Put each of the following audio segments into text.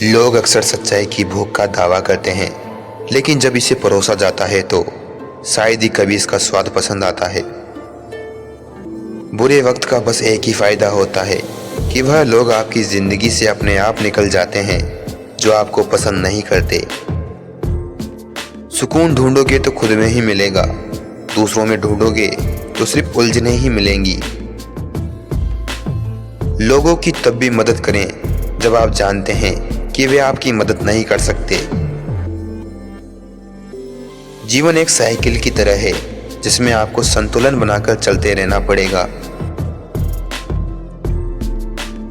लोग अक्सर सच्चाई की भूख का दावा करते हैं, लेकिन जब इसे परोसा जाता है तो शायद ही कभी इसका स्वाद पसंद आता है। बुरे वक्त का बस एक ही फायदा होता है कि वह लोग आपकी जिंदगी से अपने आप निकल जाते हैं जो आपको पसंद नहीं करते। सुकून ढूंढोगे तो खुद में ही मिलेगा, दूसरों में ढूंढोगे तो सिर्फ उलझनें ही मिलेंगी। लोगों की तब भी मदद करें जब आप जानते हैं कि वे आपकी मदद नहीं कर सकते। जीवन एक साइकिल की तरह है जिसमें आपको संतुलन बनाकर चलते रहना पड़ेगा।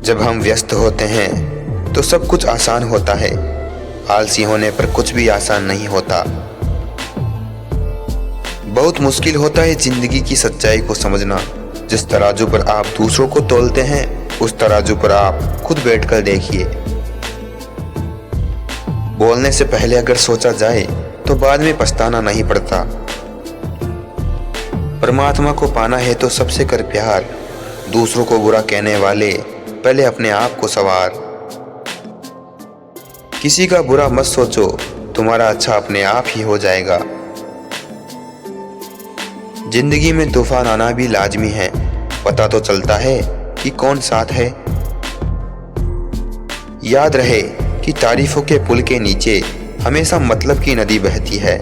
जब हम व्यस्त होते हैं तो सब कुछ आसान होता है, आलसी होने पर कुछ भी आसान नहीं होता। बहुत मुश्किल होता है जिंदगी की सच्चाई को समझना। जिस तराजू पर आप दूसरों को तोलते हैं उस तराजू पर आप खुद बैठकर देखिए। बोलने से पहले अगर सोचा जाए तो बाद में पछताना नहीं पड़ता। परमात्मा को पाना है तो सबसे कर प्यार, दूसरों को बुरा कहने वाले पहले अपने आप को सवार। किसी का बुरा मत सोचो, तुम्हारा अच्छा अपने आप ही हो जाएगा। जिंदगी में तूफान आना भी लाजमी है, पता तो चलता है कि कौन साथ है। याद रहे कि तारीफों के पुल के नीचे हमेशा मतलब की नदी बहती है।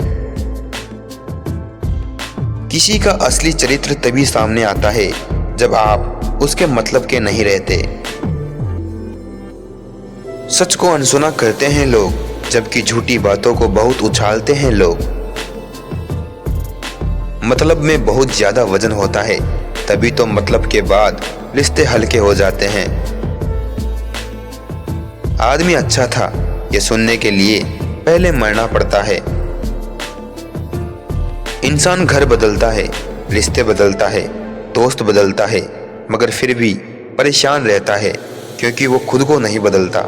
किसी का असली चरित्र तभी सामने आता है जब आप उसके मतलब के नहीं रहते। सच को अनसुना करते हैं लोग, जबकि झूठी बातों को बहुत उछालते हैं लोग। मतलब में बहुत ज्यादा वजन होता है, तभी तो मतलब के बाद रिश्ते हल्के हो जाते हैं। आदमी अच्छा था ये सुनने के लिए पहले मरना पड़ता है। इंसान घर बदलता है, रिश्ते बदलता है, दोस्त बदलता है, मगर फिर भी परेशान रहता है क्योंकि वो खुद को नहीं बदलता।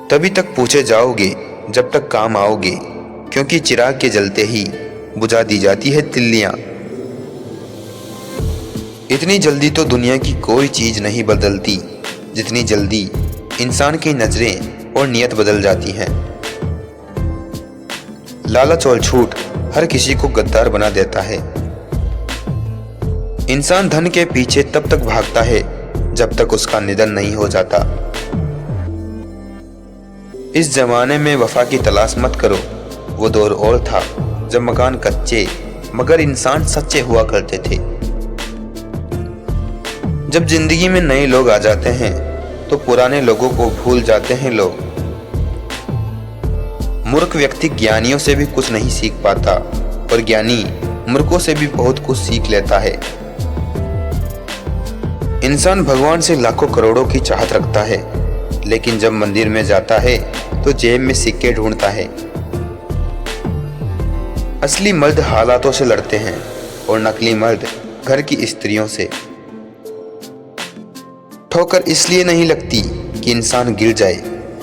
तभी तक पूछे जाओगे जब तक काम आओगे, क्योंकि चिराग के जलते ही बुझा दी जाती है तिल्लियां। इतनी जल्दी तो दुनिया की कोई चीज नहीं बदलती जितनी जल्दी इंसान की नजरें और नियत बदल जाती हैं। लालच और झूठ हर किसी को गद्दार बना देता है। इंसान धन के पीछे तब तक भागता है जब तक उसका निधन नहीं हो जाता। इस जमाने में वफा की तलाश मत करो, वो दौर और था जब मकान कच्चे मगर इंसान सच्चे हुआ करते थे। जब जिंदगी में नए लोग आ जाते हैं तो पुराने लोगों को भूल जाते हैं लोग। मूर्ख व्यक्ति ज्ञानियों से भी कुछ नहीं सीख पाता और ज्ञानी मूर्खों से भी बहुत कुछ सीख लेता है। इंसान भगवान से लाखों करोड़ों की चाहत रखता है, लेकिन जब मंदिर में जाता है तो जेब में सिक्के ढूंढता है। असली मर्द हालातों से लड़ते हैं और नकली मर्द घर की स्त्रियों से। ठोकर इसलिए नहीं लगती कि इंसान गिर जाए,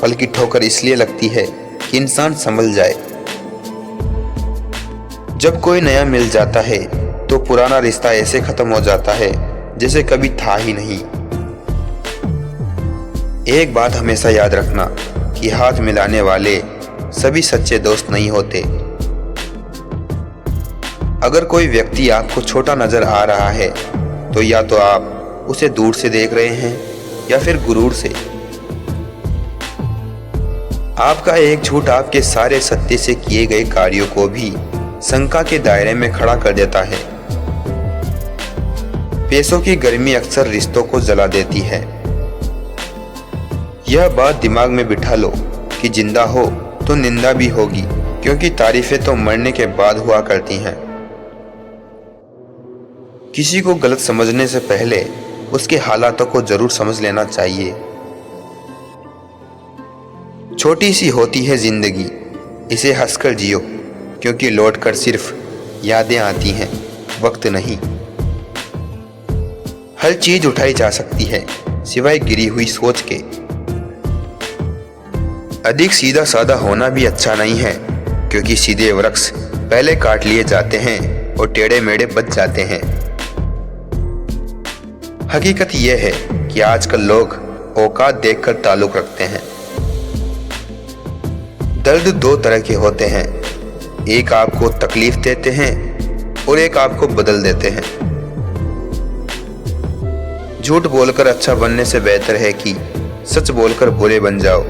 बल्कि ठोकर इसलिए लगती है कि इंसान संभल जाए। जब कोई नया मिल जाता है तो पुराना रिश्ता ऐसे खत्म हो जाता है जैसे कभी था ही नहीं। एक बात हमेशा याद रखना कि हाथ मिलाने वाले सभी सच्चे दोस्त नहीं होते। अगर कोई व्यक्ति आपको छोटा नजर आ रहा है तो या तो आप उसे दूर से देख रहे हैं या फिर गुरूर से। आपका एक झूठ आपके सारे सत्य से किए गए कार्यों को भी शंका के दायरे में खड़ा कर देता है। पैसों की गर्मी अक्सर रिश्तों को जला देती है। यह बात दिमाग में बिठा लो कि जिंदा हो तो निंदा भी होगी, क्योंकि तारीफें तो मरने के बाद हुआ करती हैं। किसी को गलत समझने से पहले उसके हालातों को जरूर समझ लेना चाहिए। छोटी सी होती है जिंदगी, इसे हंसकर जियो, क्योंकि लौटकर सिर्फ यादें आती हैं, वक्त नहीं। हर चीज उठाई जा सकती है सिवाय गिरी हुई सोच के। अधिक सीधा साधा होना भी अच्छा नहीं है, क्योंकि सीधे वृक्ष पहले काट लिए जाते हैं और टेढ़े मेढ़े बच जाते हैं। हकीकत यह है कि आजकल लोग औकात देखकर ताल्लुक रखते हैं। दर्द दो तरह के होते हैं, एक आपको तकलीफ देते हैं और एक आपको बदल देते हैं। झूठ बोलकर अच्छा बनने से बेहतर है कि सच बोलकर बुरे बन जाओ।